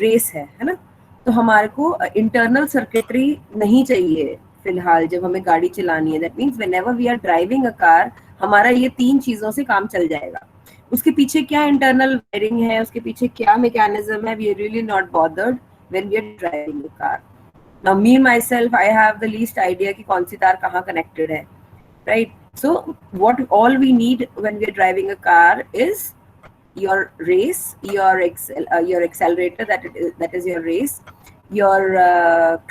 Race है ना, तो हमारे को इंटरनल सर्किटरी नहीं चाहिए फिलहाल जब हमें गाड़ी चलानी है। That means whenever we are driving a car, हमारा ये 3 चीजों से काम चल जाएगा। उसके पीछे क्या इंटरनल वायरिंग है, उसके पीछे क्या मैकेनिज्म है, we are really not bothered when we are driving a car. Now me myself, I have the least idea कि कौन सी तार कहाँ कनेक्टेड है, right? So what all we need when we're driving a car is your race, your accelerator, that is your race, your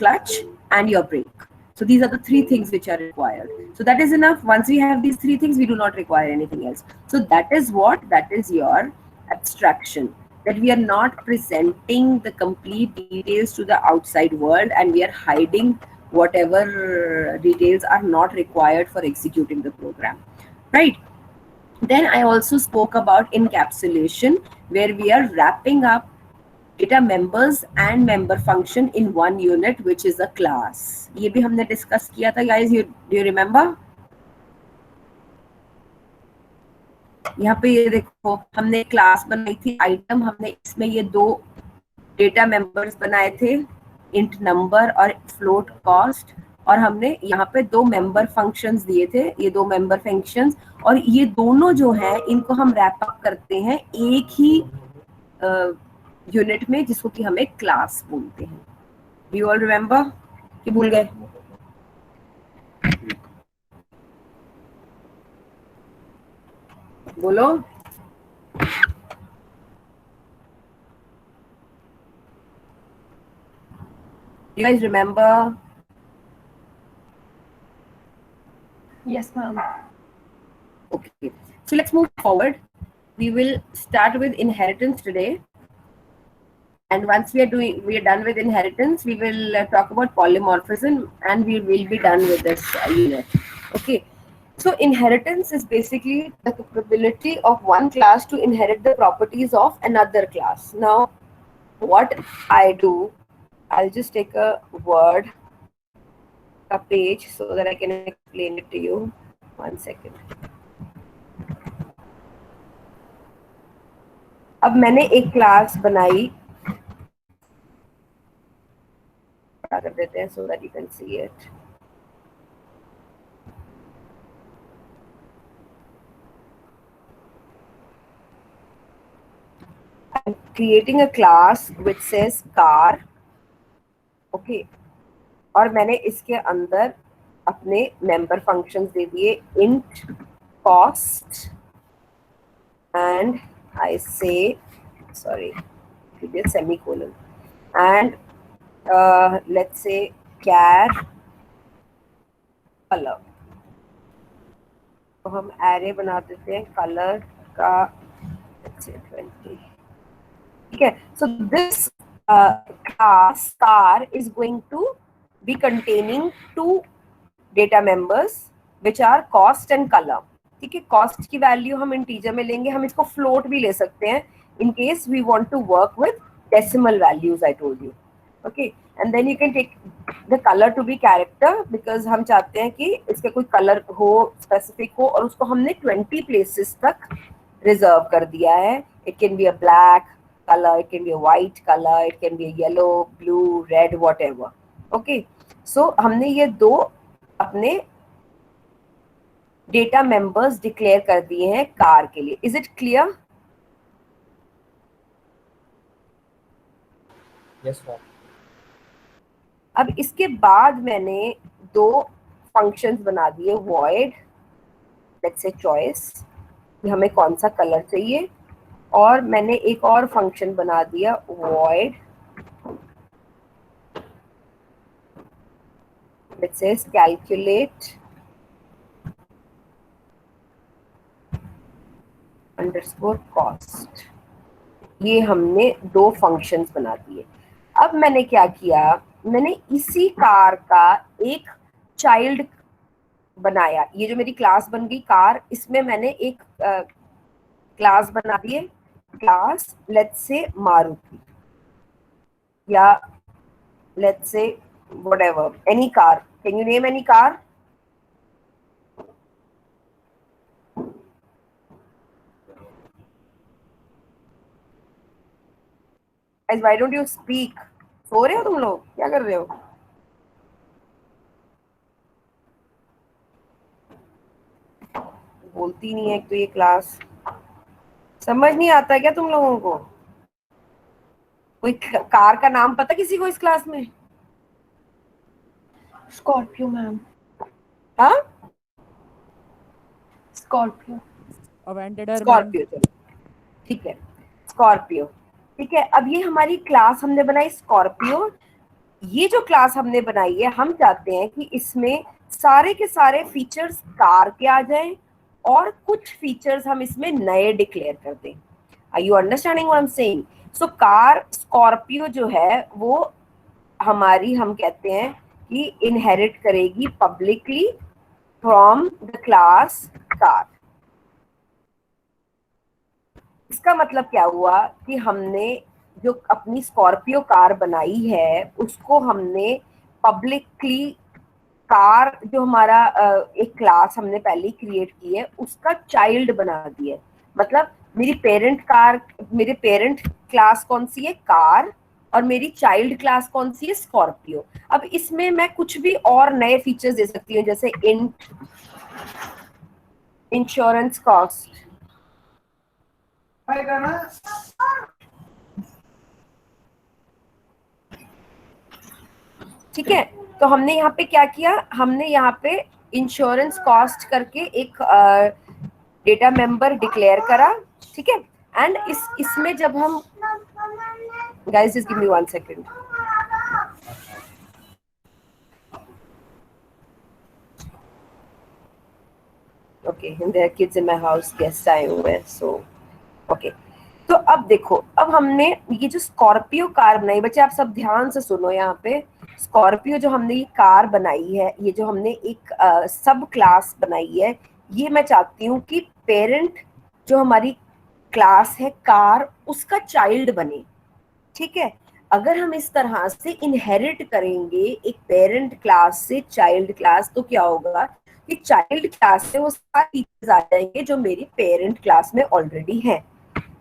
clutch, and your brake. So these are the 3 things which are required. So that is enough. Once we have these 3 things, we do not require anything else. So that is your abstraction, that we are not presenting the complete details to the outside world, and we are hiding whatever details are not required for executing the program, right? Then I also spoke about encapsulation, where we are wrapping up data members and member function in one unit, which is a class. ये भी हमने discuss किया था guys, do you remember? यहाँ पे ये देखो, हमने क्लास बनाई थी आइटम, हमने इसमें ये 2 डेटा मेंबर्स बनाए थे, इंट नंबर और फ्लोट कॉस्ट, और हमने यहाँ पे 2 मेंबर फंक्शंस दिए थे, ये 2 मेंबर फंक्शंस, और ये दोनों जो है इनको हम रैप अप करते हैं एक ही यूनिट में, जिसको कि हमें क्लास बोलते हैं। यू ऑल रिमेम्बर कि भूल गए? बोलो। You guys remember? Yes, ma'am. Okay, so let's move forward. We will start with inheritance today, and once we are done with inheritance, we will talk about polymorphism, and we will be done with this unit. Okay, so inheritance is basically the capability of one class to inherit the properties of another class. Now what I do, I'll just take a word, a page, so that I can explain it to you. One second. अब मैंने एक class बनाई, कर देते हैं so that you can see it. I'm creating a class which says car, okay, और मैंने इसके अंदर अपने मेंबर फंक्शंस दे दिए, int cost, and I say, sorry, semicolon, and let's say char color. तो हम एरे बना देते हैं कलर का, let's say 20. ठीक है, so this class car is going to be containing 2 data members which are cost and color. ठीक है, cost की वैल्यू हम इंटीजर में लेंगे, हम इसको फ्लोट भी ले सकते हैं in case we want to work with decimal values, I told you. Okay, and then you can take the color to be character, because हम चाहते हैं कि इसका कोई कलर हो, स्पेसिफिक हो, और उसको हमने 20 प्लेसेस तक रिजर्व कर दिया है. It can be a black color, it can be a white color, it can be a yellow, blue, red, whatever. Okay, so हमने ये 2 अपने डेटा मेंबर्स डिक्लेयर कर दिए हैं कार के लिए. Is it clear? Yes ma'am. अब इसके बाद मैंने 2 फंक्शंस बना दिए, void, लेट्स से चॉइस, कि हमें कौन सा कलर चाहिए, और मैंने एक और फंक्शन बना दिया void, let's say calculate underscore cost. ये हमने 2 फंक्शंस बना दिए. अब मैंने क्या किया, मैंने इसी कार का एक चाइल्ड बनाया. ये जो मेरी क्लास बन गई कार, इसमें मैंने एक क्लास बना दिए, क्लास लेट्स से मारुति, या let's say whatever, any car. Can you name any car? Guys, why don't you speak? सो रहे हो तुम लोग, क्या कर रहे हो? बोलती नहीं है एक तो ये क्लास, समझ नहीं आता क्या तुम लोगों को? कोई कार का नाम पता किसी को इस क्लास में? Scorpio, ma'am. हाँ, Scorpio. अवेंटेडर मैम। स्कॉर्पियो, चलो ठीक है, स्कॉर्पियो। ठीक है, अब ये हमारी क्लास हमने बनाई स्कॉर्पियो। ये जो क्लास हमने बनाई है, हम चाहते हैं कि इसमें सारे के सारे फीचर्स कार के आ जाएं और कुछ फीचर्स हम इसमें नए डिक्लेयर कर दें। Are you understanding what I am saying? So car Scorpio जो है वो हमारी, हम कहते हैं कि इनहेरिट करेगी publicly from the class car. इसका मतलब क्या हुआ कि हमने जो अपनी स्कॉर्पियो कार बनाई है उसको हमने पब्लिकली, कार जो हमारा एक क्लास हमने पहले क्रिएट की है उसका चाइल्ड बना दिया है। मतलब मेरी पेरेंट क्लास कौन सी है? कार। और मेरी चाइल्ड क्लास कौन सी है? स्कॉर्पियो। अब इसमें मैं कुछ भी और नए फीचर्स दे सकती हूँ, जैसे इंश्योरेंस कॉस्ट। ठीक है, तो हमने यहाँ पे क्या किया? हमने यहाँ पे इंश्योरेंस कॉस्ट करके एक डेटा मेंबर डिक्लेयर करा। ठीक है, एंड इसमें जब हम, guys just give me 1 second. Okay, their kids in my house, guest आए हुए हैं, सो ओके। तो अब देखो, अब हमने ये जो स्कॉर्पियो कार बनाई, बच्चे आप सब ध्यान से सुनो। यहाँ पे स्कॉर्पियो जो हमने ये कार बनाई है, ये जो हमने एक सब क्लास बनाई है, ये मैं चाहती हूँ कि पेरेंट जो हमारी क्लास है कार, उसका चाइल्ड बने। ठीक है, अगर हम इस तरह से इनहेरिट करेंगे एक पेरेंट क्लास से चाइल्ड क्लास, तो क्या होगा कि चाइल्ड क्लास से वो सारे फीचर्स आ जाएंगे जो मेरी पेरेंट क्लास में ऑलरेडी हैं।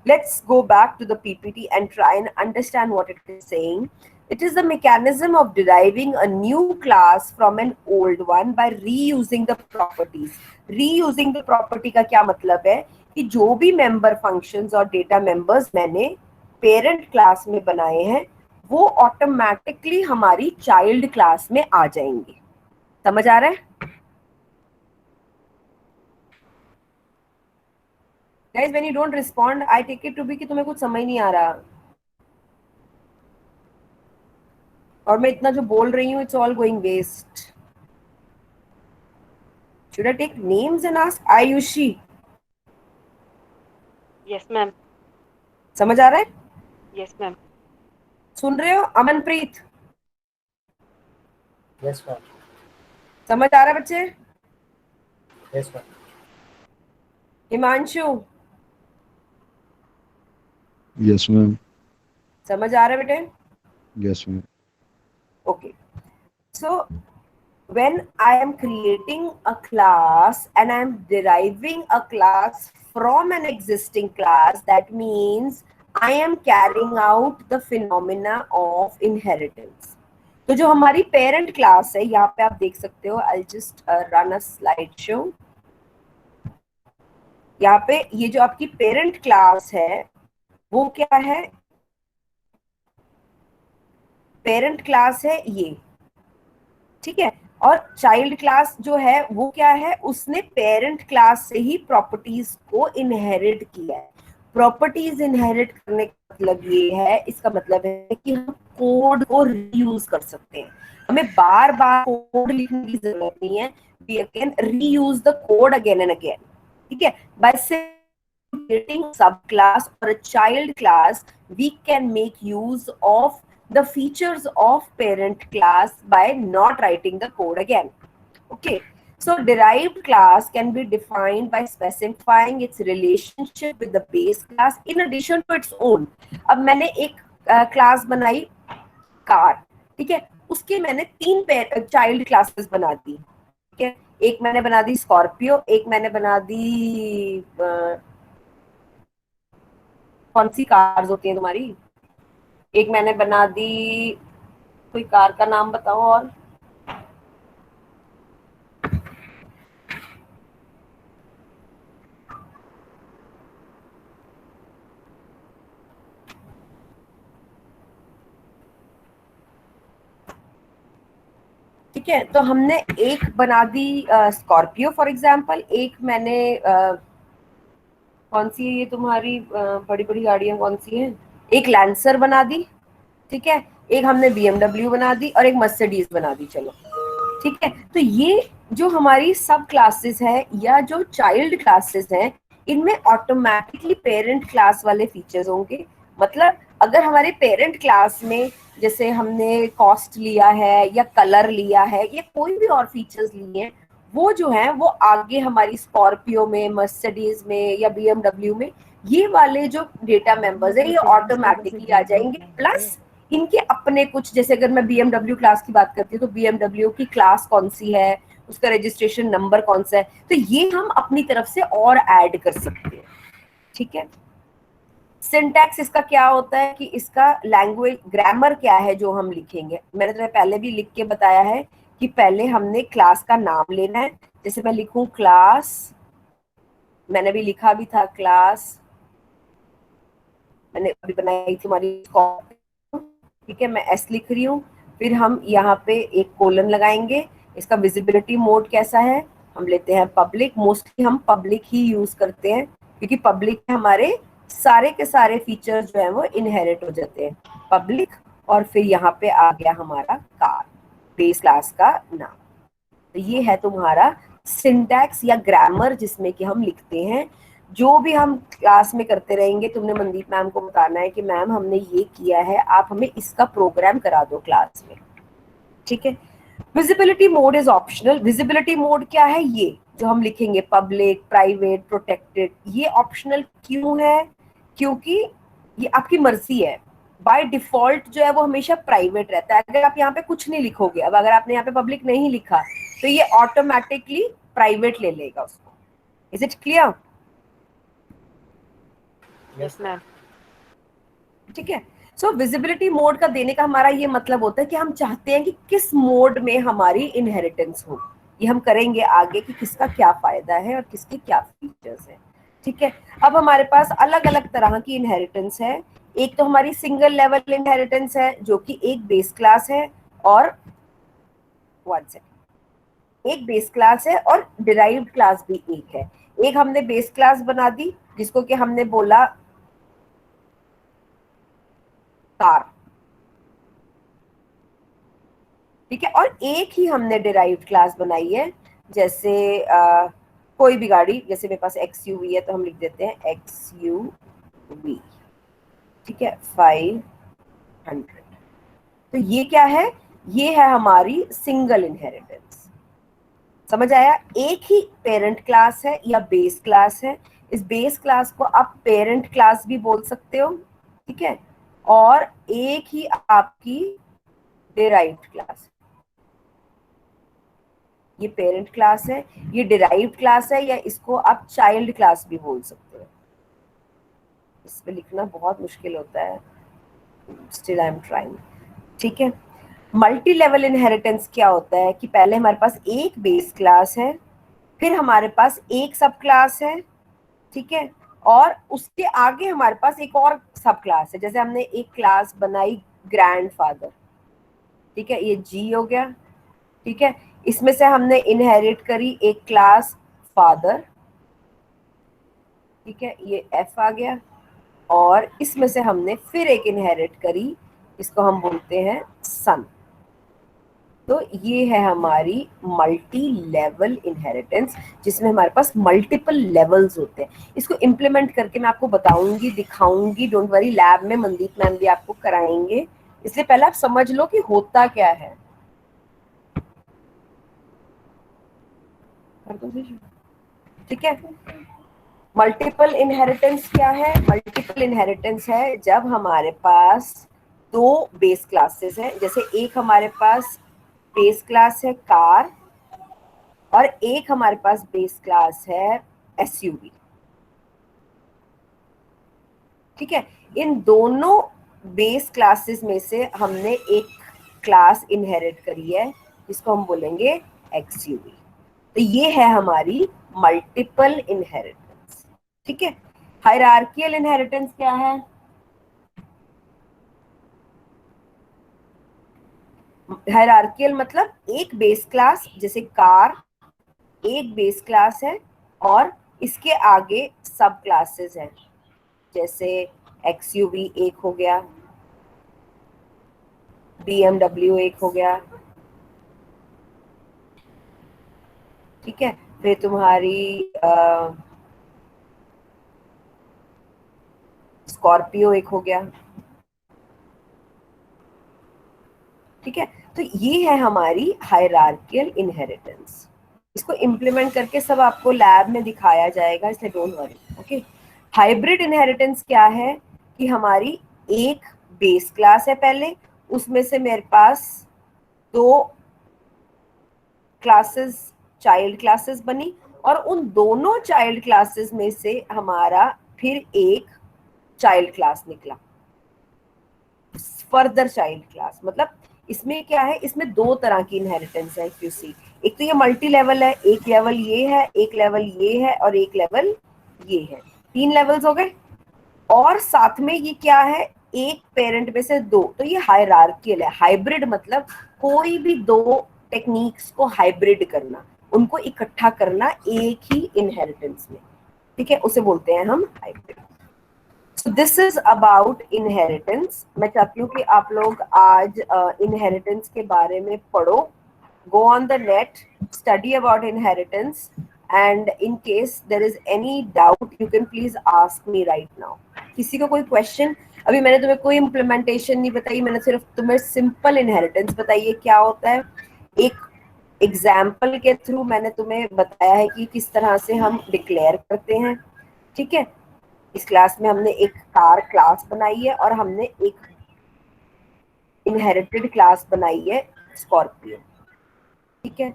Let's go back to the PPT and try and understand what it is saying. It is the mechanism of deriving a new class from an old one by reusing the properties. Reusing the property का क्या मतलब है कि जो भी member functions और data members मैंने parent class में बनाए हैं वो automatically हमारी child class में आ जाएंगे। समझ आ रहा है? Guys, when you don't respond, I take it to be कि तुम्हें कुछ समझ नहीं आ रहा, और मैं इतना जो बोल रही हूँ it's all going waste. Should I take names and ask? Ayushi, Yes, ma'am. समझ आ रहा है? Yes, ma'am. सुन रहे हो? Amanpreet, Yes, ma'am. समझ आ रहा है बच्चे? Yes, ma'am. Himanshu, Yes, ma'am. समझ आ रहा है बेटे? Yes, ma'am. Okay. So when I am creating a class and I am deriving a class from an existing class, that means I am carrying out the phenomena of inheritance. तो जो हमारी parent class है, यहाँ पे आप देख सकते हो, I'll just run a slideshow. यहाँ पे ये जो आपकी पेरेंट क्लास है वो क्या है? पेरेंट क्लास है ये, ठीक है। और चाइल्ड क्लास जो है वो क्या है? उसने पेरेंट क्लास से ही प्रॉपर्टीज को इनहेरिट किया है। प्रॉपर्टीज इनहेरिट करने का मतलब ये है, इसका मतलब है कि हम कोड को रीयूज कर सकते हैं, हमें बार बार कोड लिखने की जरूरत नहीं है। We can reuse the code again and again, ठीक है। By creating subclass or a child class, we can make use of the features of parent class by not writing the code again. Okay, so derived class can be defined by specifying its relationship with the base class in addition to its own. अब मैंने एक class बनाई car, ठीक है, उसके मैंने 3 child classes बना दी, ठीक है। एक मैंने बना दी स्कॉर्पियो, एक मैंने बना दी कौन सी कार्स होती हैं तुम्हारी? एक मैंने बना दी, कोई कार का नाम बताओ और। ठीक है, तो हमने एक बना दी स्कॉर्पियो फॉर एग्जाम्पल, एक मैंने कौन सी है ये तुम्हारी बड़ी बड़ी गाड़ियां कौन सी हैं, एक लैंसर बना दी, ठीक है, एक हमने BMW बना दी और एक मर्सिडीज बना दी। चलो ठीक है, तो ये जो हमारी सब क्लासेस है या जो चाइल्ड क्लासेस हैं, इनमें ऑटोमेटिकली पेरेंट क्लास वाले फीचर्स होंगे। मतलब अगर हमारे पेरेंट क्लास में जैसे हमने कॉस्ट लिया है या कलर लिया है या कोई भी और फीचर्स लिए हैं, वो जो है वो आगे हमारी स्कॉर्पियो में, मर्सिडीज में या BMW में ये वाले जो डेटा मेंबर्स है ये ऑटोमेटिकली आ जाएंगे। प्लस इनके अपने कुछ, जैसे अगर मैं BMW क्लास की बात करती हूँ तो BMW की क्लास कौन सी है, उसका रजिस्ट्रेशन नंबर कौन सा है, तो ये हम अपनी तरफ से और ऐड कर सकते हैं। ठीक है, सिंटैक्स इसका क्या होता है कि इसका लैंग्वेज ग्रामर क्या है जो हम लिखेंगे। मैंने तुम्हें पहले भी लिख के बताया है कि पहले हमने क्लास का नाम लेना है। जैसे मैं लिखूं क्लास, मैंने भी लिखा भी था क्लास, मैंने अभी बनाई थी हमारी, ठीक है, मैं एस लिख रही हूँ, फिर हम यहाँ पे एक कोलन लगाएंगे। इसका विजिबिलिटी मोड कैसा है, हम लेते हैं पब्लिक। मोस्टली हम पब्लिक ही यूज करते हैं क्योंकि पब्लिक हमारे सारे के सारे फीचर्स जो है वो इनहेरिट हो जाते हैं, पब्लिक। और फिर यहाँ पे आ गया हमारा कार, बेस क्लास का नाम। तो ये है तुम्हारा सिंटैक्स या ग्रामर जिसमें कि हम लिखते हैं। जो भी हम क्लास में करते रहेंगे, तुमने मनदीप मैम को बताना है कि मैम हमने ये किया है, आप हमें इसका प्रोग्राम करा दो क्लास में। ठीक है, visibility mode is optional. Visibility mode क्या है, ये जो हम लिखेंगे पब्लिक, प्राइवेट, प्रोटेक्टेड, ये ऑप्शनल क्यों है, क्योंकि ये आपकी मर्जी है। बाय डिफॉल्ट जो है वो हमेशा प्राइवेट रहता है। अगर आप यहाँ पे कुछ नहीं लिखोगे, अब अगर आपने यहाँ पे पब्लिक नहीं लिखा तो ये ऑटोमेटिकली प्राइवेट ले लेगा उसको। Is it clear? Yes ma'am. ठीक है, सो विजिबिलिटी मोड का देने का हमारा ये मतलब होता है कि हम चाहते हैं कि किस मोड में हमारी इनहेरिटेंस हो। ये हम करेंगे आगे कि किसका क्या फायदा है और किसके क्या फीचर्स हैं। ठीक है, अब हमारे पास अलग अलग तरह की इनहेरिटेंस है। एक तो हमारी सिंगल लेवल इनहेरिटेंस है जो कि एक बेस क्लास है, और एक बेस क्लास है और डिराइव्ड क्लास भी एक है। एक हमने बेस क्लास बना दी जिसको कि हमने बोला कार, ठीक है, और एक ही हमने डिराइव्ड क्लास बनाई है। जैसे कोई भी गाड़ी, जैसे मेरे पास XUV है तो हम लिख देते हैं XUV, ठीक है, 500। तो ये क्या है, ये है हमारी सिंगल इनहेरिटेंस। समझ आया? एक ही पेरेंट क्लास है या बेस क्लास है। इस बेस क्लास को आप पेरेंट क्लास भी बोल सकते हो, ठीक है, और एक ही आपकी डिराइव्ड क्लास, ये पेरेंट क्लास है, ये डिराइव्ड क्लास है, या इसको आप चाइल्ड क्लास भी बोल सकते हो। इसमें लिखना बहुत मुश्किल होता है, स्टिल आई एम ट्राइंग। ठीक है, मल्टी लेवल इनहेरिटेंस क्या होता है कि पहले हमारे पास एक बेस क्लास है, फिर हमारे पास एक सब क्लास है, ठीक है, और उसके आगे हमारे पास एक और सब क्लास है। जैसे हमने एक क्लास बनाई ग्रैंडफादर, ठीक है, ये जी हो गया, ठीक है, इसमें से हमने इनहेरिट करी एक क्लास फादर, ठीक है, ये एफ आ गया, और इसमें से हमने फिर एक इनहेरिट करी, इसको हम बोलते हैं सन। तो ये है हमारी मल्टी लेवल इनहेरिटेंस, जिसमें हमारे पास मल्टीपल लेवल्स होते हैं। इसको इम्प्लीमेंट करके मैं आपको बताऊंगी, दिखाऊंगी, डोंट वरी, लैब में मनदीप मैम भी आपको कराएंगे। इसलिए पहले आप समझ लो कि होता क्या है। ठीक है, मल्टीपल इनहेरिटेंस क्या है? मल्टीपल इनहेरिटेंस है जब हमारे पास दो बेस क्लासेस हैं। जैसे एक हमारे पास बेस क्लास है कार और एक हमारे पास बेस क्लास है SUV, ठीक है, इन दोनों बेस क्लासेस में से हमने एक क्लास इनहेरिट करी है जिसको हम बोलेंगे एक्सयूवी। तो ये है हमारी मल्टीपल इनहेरिटेंस। ठीक है। हायरार्कियल इनहेरिटेंस क्या है? हायरार्कियल मतलब एक बेस क्लास, जैसे कार एक बेस क्लास है और इसके आगे सब क्लासेस हैं, जैसे एक्सयूवी एक हो गया, BMW एक हो गया, ठीक है। फिर तुम्हारी स्कॉर्पियो एक हो गया, ठीक है। तो ये है हमारी हायरार्कियल इनहेरिटेंस। इसको इम्प्लीमेंट करके सब आपको लैब में दिखाया जाएगा, इसलिए don't worry. Okay. Hybrid inheritance क्या है कि हमारी एक बेस क्लास है पहले, उसमें से मेरे पास दो क्लासेस चाइल्ड क्लासेस बनी और उन दोनों चाइल्ड क्लासेस में से हमारा फिर एक चाइल्ड क्लास निकला, फर्दर चाइल्ड क्लास। मतलब इसमें क्या है, इसमें दो तरह की इनहेरिटेंस है इफ यू सी। एक तो ये मल्टी लेवल है, एक लेवल ये है, एक लेवल ये है और एक लेवल ये है, तीन लेवल्स हो गए। और साथ में ये क्या है, एक पेरेंट में से दो, तो ये हायरार्कियल है। हाइब्रिड मतलब कोई भी दो टेक्निक्स को हाइब्रिड करना, उनको इकट्ठा करना एक ही इनहेरिटेंस में, ठीक है, उसे बोलते हैं हम hybrid. So this is about inheritance. मैं चाहती हूँ कि आप लोग आज इनहेरिटेंस के बारे में पढ़ो, go on the net, study about inheritance, and in case there is any doubt you can please ask me right now. किसी को कोई क्वेश्चन? अभी मैंने तुम्हें कोई इम्प्लीमेंटेशन नहीं बताई, मैंने सिर्फ तुम्हें सिंपल इनहेरिटेंस बताई है क्या होता है। एक एग्जाम्पल के थ्रू मैंने तुम्हें बताया है कि किस तरह से हम डिक्लेयर करते हैं, ठीक है। इस क्लास में हमने एक कार क्लास बनाई है और हमने एक इनहेरिटेड क्लास बनाई है स्कॉर्पियो, ठीक है।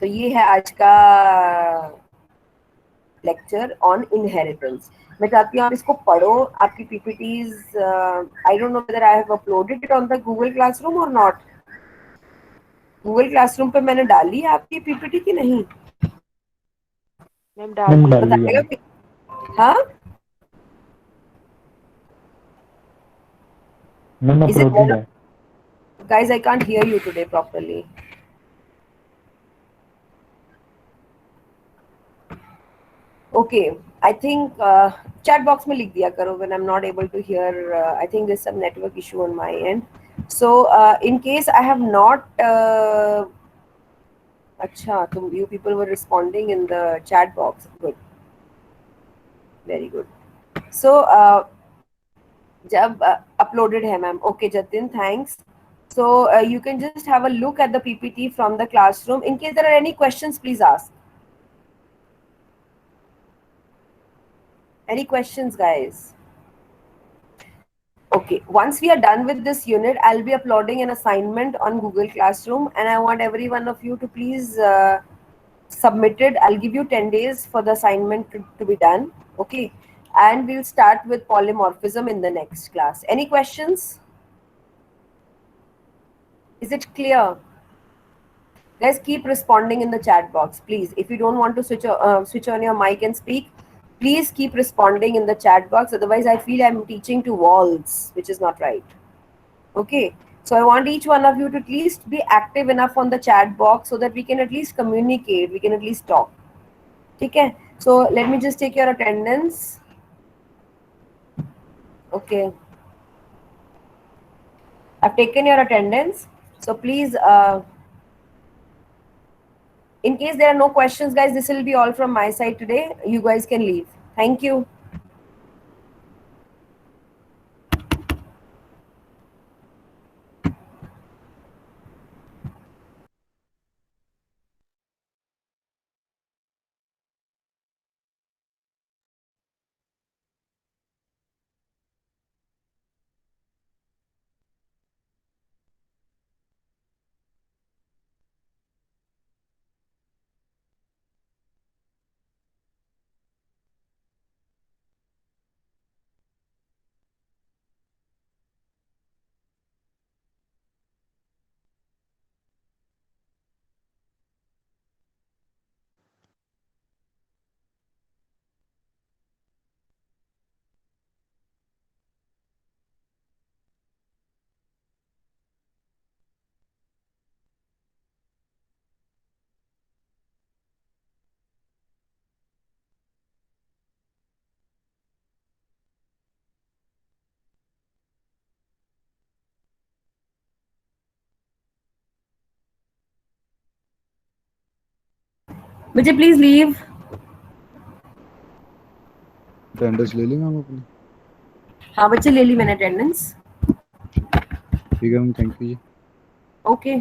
तो ये है आज का लेक्चर ऑन इनहेरिटेंस। मैं चाहती हूँ आप इसको पढ़ो, आपकी PPTs, I don't know whether I have uploaded it on the Google classroom और नॉट। गूगल क्लासरूम पे मैंने डाली है आपकी पीपीटी की नहीं? मैम डाल बताएगा कि हाँ? Is it there? Guys, I can't hear you today properly. Okay, I think chat box में लिख दिया करो when I'm not able to hear. I think there's some network issue on my end. So in case I have not अच्छा, तुम you people were responding in the chat box. Good, very good. So जब uploaded है ma'am. Okay, Jatin, thanks. So you can just have a look at the PPT from the classroom. In case there are any questions, please ask. Any questions, guys? Okay, once we are done with this unit, I'll be uploading an assignment on Google Classroom and I want every one of you to please submit it. I'll give you 10 days for the assignment to be done. Okay, and we'll start with polymorphism in the next class. Any questions? Is it clear? Guys, keep responding in the chat box, please. If you don't want to switch on your mic and speak, please keep responding in the chat box. Otherwise, I feel I'm teaching to walls, which is not right. Okay, so I want each one of you to at least be active enough on the chat box so that we can at least communicate, we can at least talk. Okay, so let me just take your attendance. Okay, I've taken your attendance. So please, in case there are no questions, guys, this will be all from my side today. You guys can leave. Thank you. मुझे please leave. Attendance ले ली ma'am अपनी? हाँ बच्चे ले ली मैंने attendance. ठीक है ma'am, thank you ji. Okay